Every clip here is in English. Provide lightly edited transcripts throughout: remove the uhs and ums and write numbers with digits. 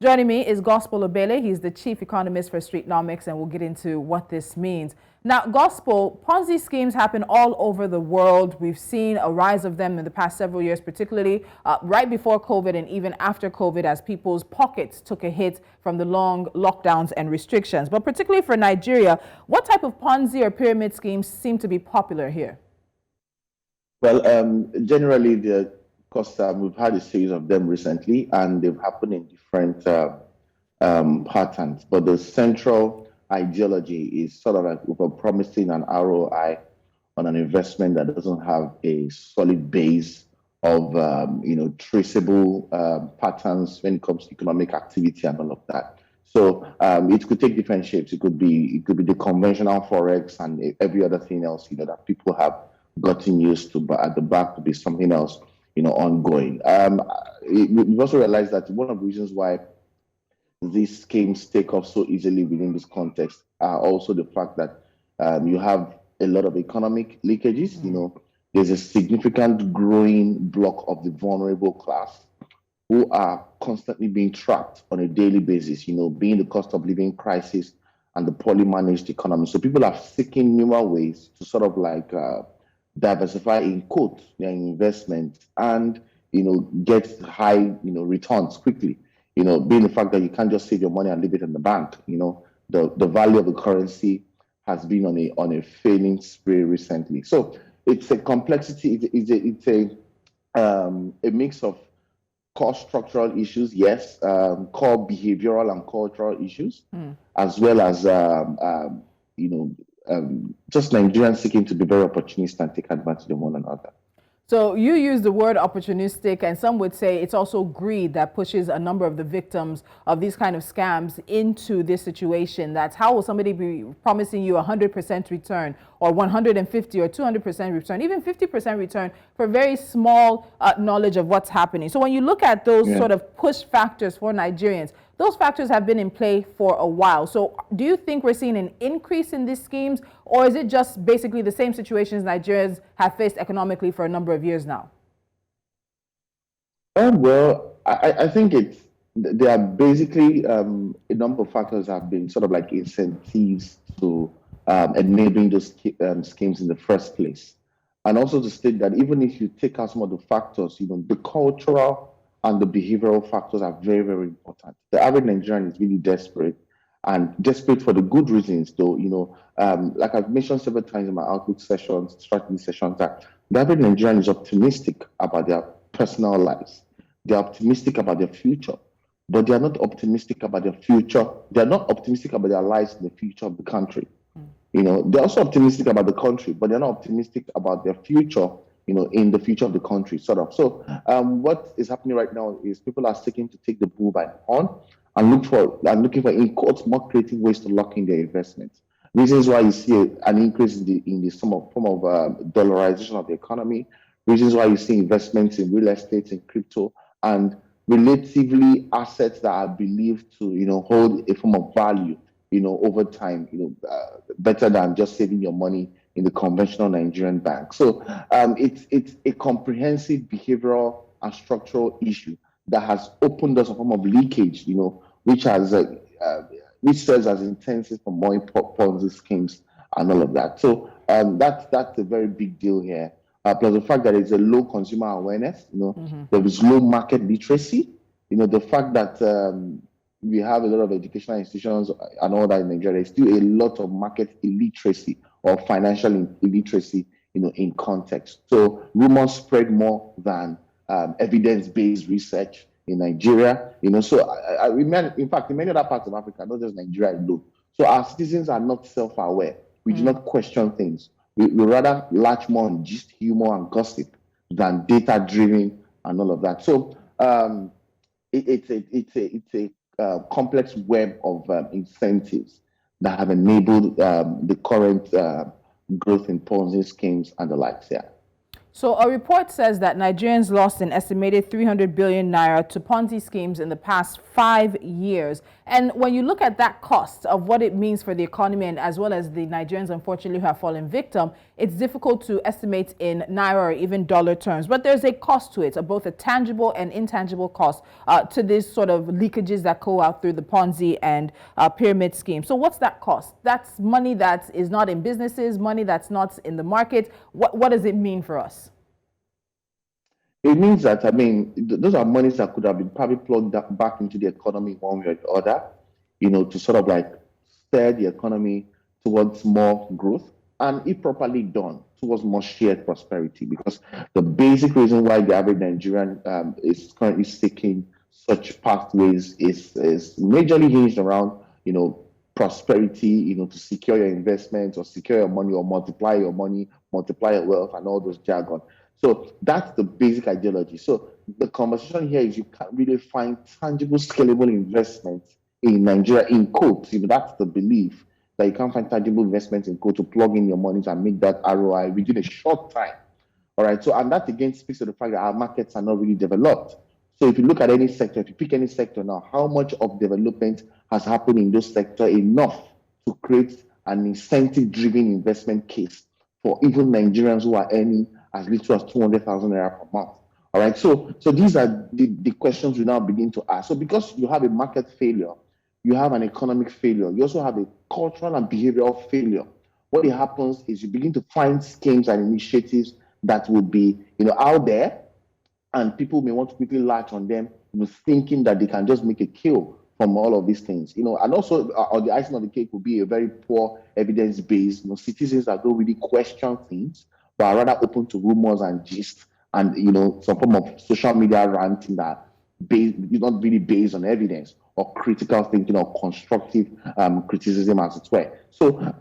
Joining me is Gospel Obele. He's the chief economist for Streetnomics, and we'll get into what this means. Now, Gospel, Ponzi schemes happen all over the world. We've seen a rise of them in the past several years, particularly right before COVID and even after COVID, as people's pockets took a hit from the long lockdowns and restrictions. But particularly for Nigeria, what type of Ponzi or pyramid schemes seem to be popular here? Well, generally, we've had a series of them recently, and they've happened in different patterns. But the central ideology is sort of like over promising an ROI on an investment that doesn't have a solid base of traceable patterns when it comes to economic activity and all of that. So it could take different shapes. It could be the conventional forex and every other thing else that people have gotten used to, but at the back to be something else ongoing. We've also realized that one of the reasons why these schemes take off so easily within this context are also the fact that you have a lot of economic leakages. There's a significant growing block of the vulnerable class who are constantly being trapped on a daily basis, being the cost of living crisis and the poorly managed economy. So people are seeking newer ways to sort of like diversify in quotes their investment and get high returns quickly. Being the fact that you can't just save your money and leave it in the bank. The value of the currency has been on a failing spree recently. So it's a complexity. It's a mix of core structural issues, yes, core behavioral and cultural issues, as well as just Nigerians seeking to be very opportunistic and take advantage of one another. So you use the word opportunistic, and some would say it's also greed that pushes a number of the victims of these kind of scams into this situation. That's how will somebody be promising you 100% return or 150 or 200% return, even 50% return for very small knowledge of what's happening. So when you look at those sort of push factors for Nigerians, those factors have been in play for a while. So do you think we're seeing an increase in these schemes, or is it just basically the same situations Nigerians have faced economically for a number of years now? Well, I think there are basically a number of factors have been sort of like incentives to enabling those schemes in the first place. And also to state that even if you take out some of the factors, the cultural and the behavioral factors are very, very important. The average Nigerian is really desperate, and desperate for the good reasons, though. Like I've mentioned several times in my outlook sessions, strategy sessions, that the average Nigerian is optimistic about their personal lives. They're optimistic about their future, but they are not optimistic about their future. They're not optimistic about their lives in the future of the country. They're also optimistic about the country, but they're not optimistic about their future in the future of the country, sort of. So what is happening right now is people are seeking to take the bull by the horn and looking for, in quotes, more creative ways to lock in their investments. Reasons why you see an increase in the form of dollarization of the economy. Reasons why you see investments in real estate and crypto and relatively assets that are believed to hold a form of value over time, better than just saving your money in the conventional Nigerian bank. So it's a comprehensive behavioral and structural issue that has opened us a form of leakage, which serves as intensive for more Ponzi schemes and all of that. So that's a very big deal here. Plus the fact that there's a low consumer awareness, there is low market literacy, the fact that we have a lot of educational institutions and all that in Nigeria. There's still a lot of market illiteracy or financial illiteracy, in context. So rumors spread more than evidence-based research in Nigeria. So in fact, in many other parts of Africa, not just Nigeria alone. So our citizens are not self-aware. We do not question things. We rather latch more on just humor and gossip than data-driven and all of that. So it's a complex web of incentives that have enabled the current growth in Ponzi schemes and the likes here. So a report says that Nigerians lost an estimated 300 billion naira to Ponzi schemes in the past 5 years. And when you look at that cost of what it means for the economy and as well as the Nigerians, unfortunately, who have fallen victim, it's difficult to estimate in naira or even dollar terms. But there's a cost to it, both a tangible and intangible cost to these sort of leakages that go out through the Ponzi and pyramid scheme. So what's that cost? That's money that is not in businesses, money that's not in the market. What does it mean for us? It means that, I mean, those are monies that could have been probably plugged back into the economy one way or the other, to sort of like steer the economy towards more growth, and if properly done, towards more shared prosperity. Because the basic reason why the average Nigerian is currently seeking such pathways is majorly hinged around, prosperity, to secure your investments or secure your money or multiply your money, multiply your wealth, and all those jargon. So that's the basic ideology. So the conversation here is you can't really find tangible, scalable investments in Nigeria, in quotes. That's the belief, that you can't find tangible investments in quotes to plug in your money and make that ROI within a short time. All right. So, and that again speaks to the fact that our markets are not really developed. So if you look at any sector, if you pick any sector now, how much of development has happened in those sectors enough to create an incentive-driven investment case for even Nigerians who are earning as little as 200,000 naira per month? All right. So these are the questions we now begin to ask. So because you have a market failure, you have an economic failure, you also have a cultural and behavioral failure. What happens is you begin to find schemes and initiatives that will be, out there, and people may want to quickly latch on them, thinking that they can just make a kill from all of these things, and also on the icing on the cake will be a very poor evidence-based, citizens that don't really question things, but are rather open to rumors and gist, and some form of social media ranting that is not really based on evidence or critical thinking or constructive criticism, as it were. So,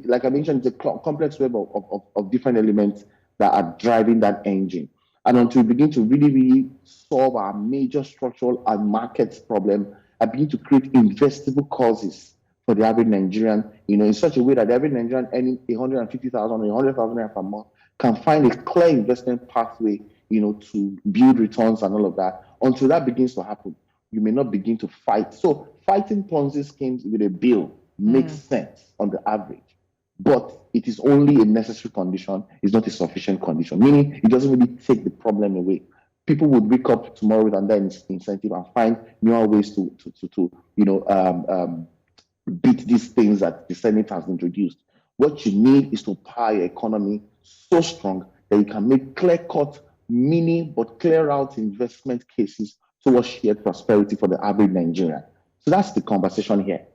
like I mentioned, it's a complex web of different elements that are driving that engine. And until we begin to really solve our major structural and markets problem, and begin to create investable causes for the average Nigerian, in such a way that the average Nigerian earning 150,000 or 100,000 naira per month can find a clear investment pathway, to build returns and all of that. Until that begins to happen, you may not begin to fight. So fighting Ponzi schemes with a bill makes sense on the average, but it is only a necessary condition. It's not a sufficient condition, meaning it doesn't really take the problem away. People would wake up tomorrow with another incentive and find newer ways to beat these things that the Senate has introduced. What you need is to power your economy so strong that you can make clear-cut, mini but clear-out investment cases towards shared prosperity for the average Nigerian. So that's the conversation here.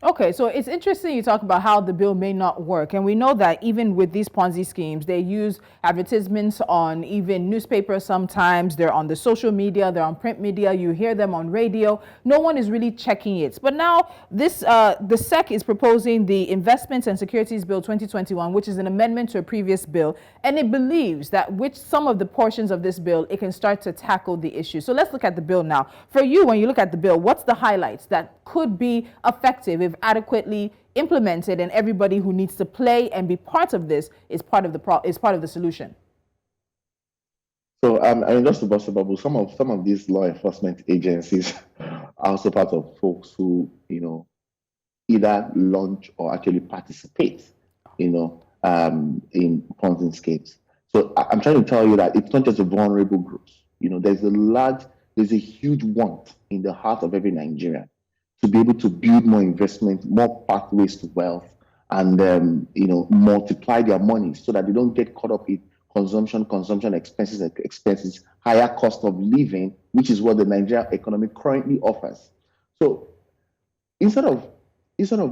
Okay, so it's interesting you talk about how the bill may not work. And we know that even with these Ponzi schemes, they use advertisements on even newspapers sometimes. They're on the social media, they're on print media. You hear them on radio. No one is really checking it. But now this the SEC is proposing the Investments and Securities Bill 2021, which is an amendment to a previous bill. And it believes that with some of the portions of this bill, it can start to tackle the issue. So let's look at the bill now. For you, when you look at the bill, what's the highlights that could be effective if adequately implemented, and everybody who needs to play and be part of this is part of the solution? So, I mean, just to bust a bubble, some of these law enforcement agencies are also part of folks who, either launch or actually participate, in Ponzi schemes. So, I'm trying to tell you that it's not just the vulnerable groups. There's a huge want in the heart of every Nigerian to be able to build more investment, more pathways to wealth, and multiply their money so that they don't get caught up in consumption expenses, higher cost of living, which is what the Nigerian economy currently offers. So instead of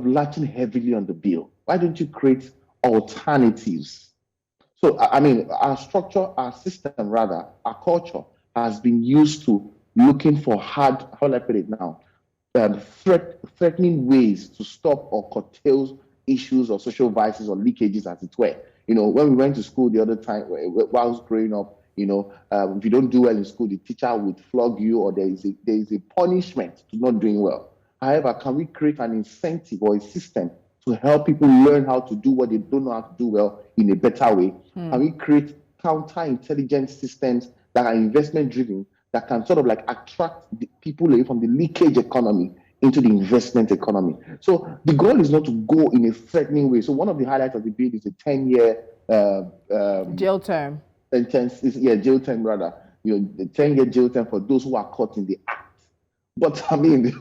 latching heavily on the bill, why don't you create alternatives? So I mean, our structure, our system rather, our culture has been used to looking for hard, how do I put it now? Threatening ways to stop or curtail issues or social vices or leakages, as it were. When we went to school the other time, while I was growing up, if you don't do well in school, the teacher would flog you, or there is a punishment to not doing well. However, can we create an incentive or a system to help people learn how to do what they don't know how to do well in a better way? Can we create counter-intelligence systems that are investment-driven, that can sort of like attract the people away from the leakage economy into the investment economy. So the goal is not to go in a threatening way. So one of the highlights of the bill is a 10-year jail term. Jail term rather. The 10-year jail term for those who are caught in the act. But I mean,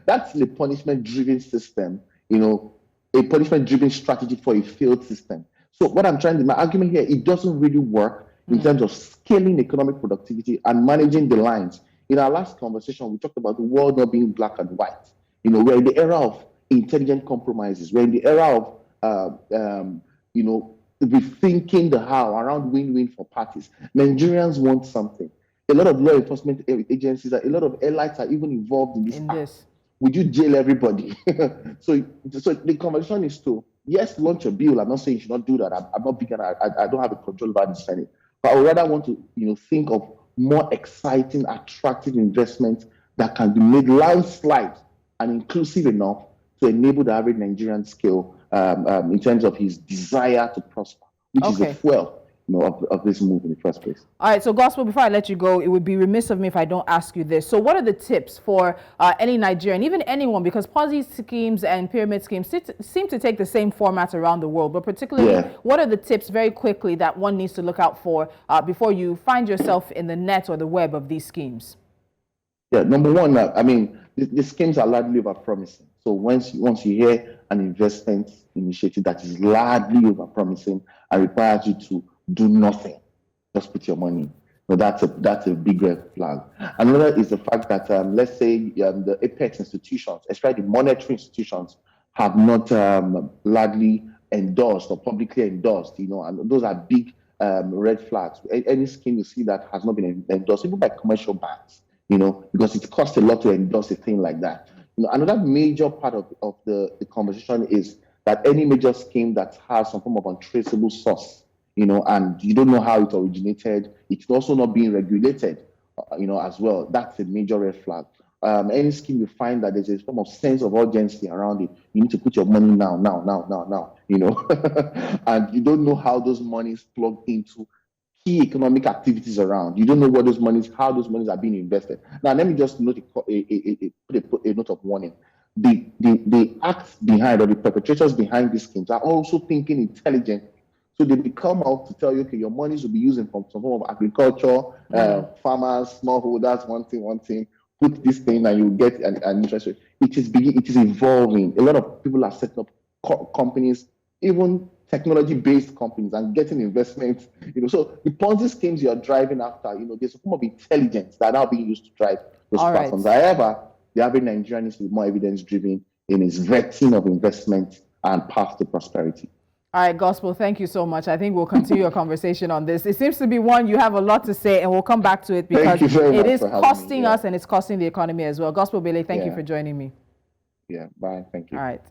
that's the punishment-driven system, a punishment-driven strategy for a failed system. So what my argument here, it doesn't really work in terms of scaling economic productivity and managing the lines. In our last conversation, we talked about the world not being black and white. We're in the era of intelligent compromises. We're in the era of, rethinking the how around win-win for parties. Nigerians want something. A lot of law enforcement agencies, a lot of elites are even involved in this. Would you jail everybody? So the conversation is to, yes, launch a bill. I'm not saying you should not do that. I'm not big, I don't have a control over the Senate. But I would rather want to, think of more exciting, attractive investments that can be made landslide and inclusive enough to enable the average Nigerian scale in terms of his desire to prosper, which is the fuel of this move in the first place. All right, so Gospel, before I let you go, it would be remiss of me if I don't ask you this. So what are the tips for any Nigerian, even anyone, because Ponzi schemes and pyramid schemes seem to take the same format around the world, but particularly, what are the tips very quickly that one needs to look out for before you find yourself in the net or the web of these schemes? Yeah, number one, the schemes are largely over-promising. So once you hear an investment initiative that is largely over-promising and requires you to do nothing, just put your money in. That's a big red flag. Another is the fact that let's say the apex institutions, especially the monetary institutions, have not largely endorsed or publicly endorsed, and those are big red flags. Any scheme you see that has not been endorsed, even by commercial banks, because it costs a lot to endorse a thing like that. Another major part of the conversation is that any major scheme that has some form of untraceable source, and you don't know how it originated, it's also not being regulated, as well. That's a major red flag. Any scheme you find that there's a form of sense of urgency around it, you need to put your money now, and you don't know how those monies plug into key economic activities around. You don't know how those monies are being invested. Now, let me just put a note of warning. The acts behind, or the perpetrators behind these schemes, are also thinking intelligently. So they come out to tell you, okay, your monies will be used in some form of agriculture, farmers, smallholders, one thing. Put this thing and you get an interest rate. It is evolving. A lot of people are setting up companies, even technology-based companies, and getting investments. So the Ponzi schemes you are driving after, there's a form of intelligence that are now being used to drive those platforms. However, the average Nigerian needs to be more evidence-driven in its vetting of investment and path to prosperity. All right, Gospel, thank you so much. I think we'll continue your conversation on this. It seems to be one you have a lot to say, and we'll come back to it because it is costing us and it's costing the economy as well. Gospel Obele, thank you for joining me. Yeah, bye. Thank you. All right.